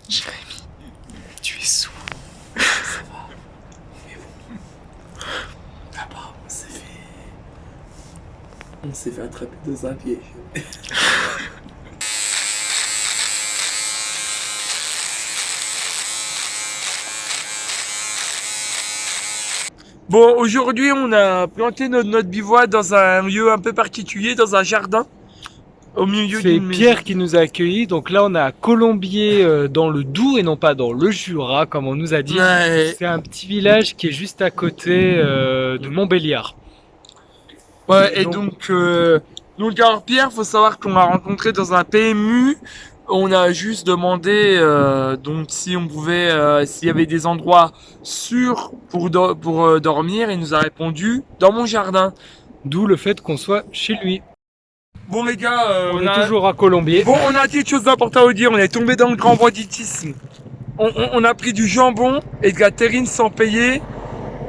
Jérémy, tu es sous. Ça va. Mais bon. Là-bas, on s'est fait attraper dans un piège. Bon, aujourd'hui, on a planté notre bivouac dans un lieu un peu particulier, dans un jardin. Au milieu C'est d'une Pierre maison. qui nous a accueillis. Donc là, on est à Colombier dans le Doubs et non pas dans le Jura, comme on nous a dit. Ouais. C'est un petit village qui est juste à côté de Montbéliard. Ouais, et donc alors Pierre, faut savoir qu'on l'a rencontré dans un PMU. On a juste demandé donc si on pouvait, s'il y avait des endroits sûrs pour dormir. Il nous a répondu dans mon jardin. D'où le fait qu'on soit chez lui. Bon les gars, On est toujours à Colombier. Bon, on a quelque chose d'important à vous dire. On est tombé dans le grand banditisme. On a pris du jambon et de la terrine sans payer.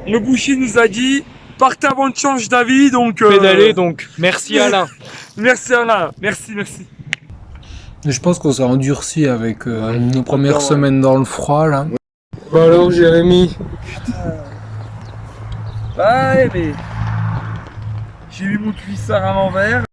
Le boucher nous a dit partez avant de changer d'avis, donc Pédaler, donc merci Alain. Merci Alain, merci. Je pense qu'on s'est endurci avec nos premières semaines dans le froid là. Bah alors Jérémy. Ouais mais j'ai eu mon cuissard à l'envers.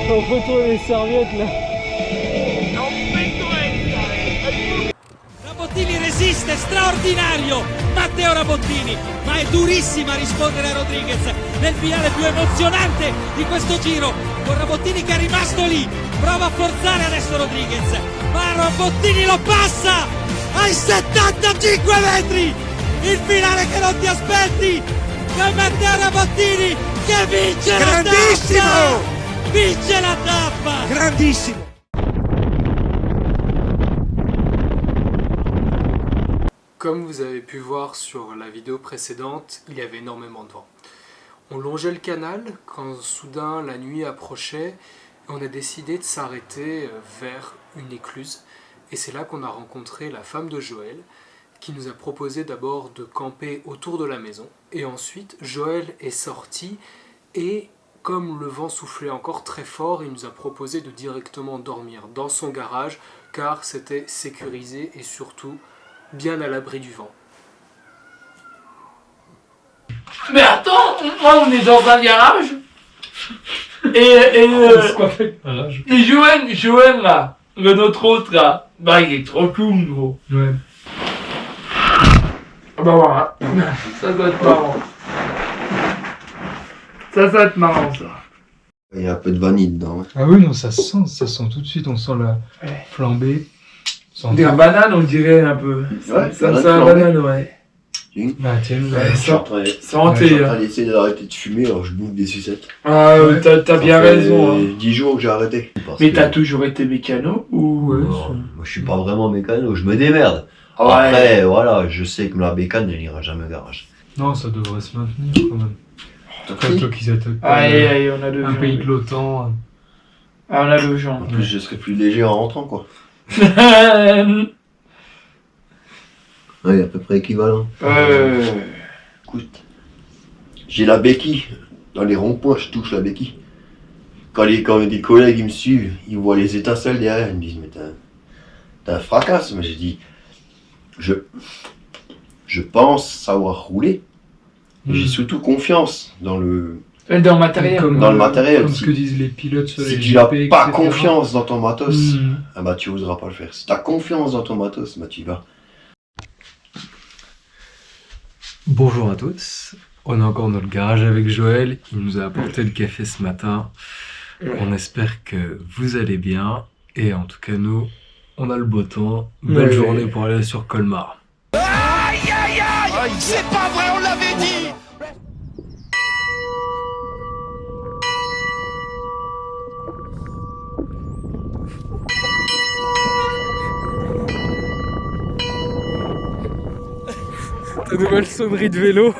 On retourne les serviettes là. Rabottini resiste, straordinario Matteo Rabottini, ma è durissima a rispondere a Rodriguez nel finale più emozionante di questo giro, con Rabottini che è rimasto lì, prova a forzare adesso Rodriguez, ma Rabottini lo passa ai 75 metri, il finale che non ti aspetti, con Matteo Rabottini che vince la tappa! Vince la tappa! Grandissimo! Comme vous avez pu voir sur la vidéo précédente, il y avait énormément de vent. On longeait le canal quand soudain la nuit approchait et on a décidé de s'arrêter vers une écluse. Et c'est là qu'on a rencontré la femme de Joël qui nous a proposé d'abord de camper autour de la maison. Et ensuite, Joël est sorti et comme le vent soufflait encore très fort, il nous a proposé de directement dormir dans son garage car c'était sécurisé et surtout bien à l'abri du vent. Mais attends, on est dans un garage. Et Joël là, notre autre là, bah il est trop cool gros. Ouais. Bah voilà, ça doit être marrant. Ça doit être marrant ça. Il y a un peu de vanille dedans. Ouais. Ah oui, non, ça sent tout de suite, on sent la flambée. On dirait banane, on dirait un peu. Ouais, Ça me sent la banane, ouais. Ah, tiens, Ouais, Je suis en train santé. d'essayer d'arrêter de fumer, alors je bouffe des sucettes. Ah, Ouais. t'as bien raison. Hein. 10 jours que j'ai arrêté. Parce Mais que- t'as toujours été mécano ou Non, moi je suis pas vraiment mécano, je me démerde. Ouais. Après, voilà, je sais que la bécane, elle ira jamais au garage. Non, ça devrait se maintenir quand même. Toi qui s'attaque pas Allez, on a deux un gens. pays de l'OTAN. Ah, on a deux gens. En plus, je serai plus léger en rentrant, quoi. Ouais, à peu près équivalent. Écoute, j'ai la béquille. Dans les ronds-points, je touche la béquille. Quand des collègues ils me suivent, ils voient les étincelles derrière, ils me disent mais t'as un fracasse. Mais j'ai dit je pense savoir rouler. Et j'ai surtout confiance dans le Dans le matériel. Dans le matériel, Comme si- ce que disent les pilotes sur si les tu n'as GP, pas etc. confiance dans ton matos, Mhm. ah bah tu oseras pas le faire. Si t'as confiance dans ton matos, bah tu y vas. Bonjour à tous, on est encore dans le garage avec Joël, il nous a apporté le café ce matin. On espère que vous allez bien et en tout cas nous, on a le beau temps. Belle Ouais. journée pour aller sur Colmar. C'est pas vrai, on l'avait dit! Ta nouvelle sonnerie de vélo.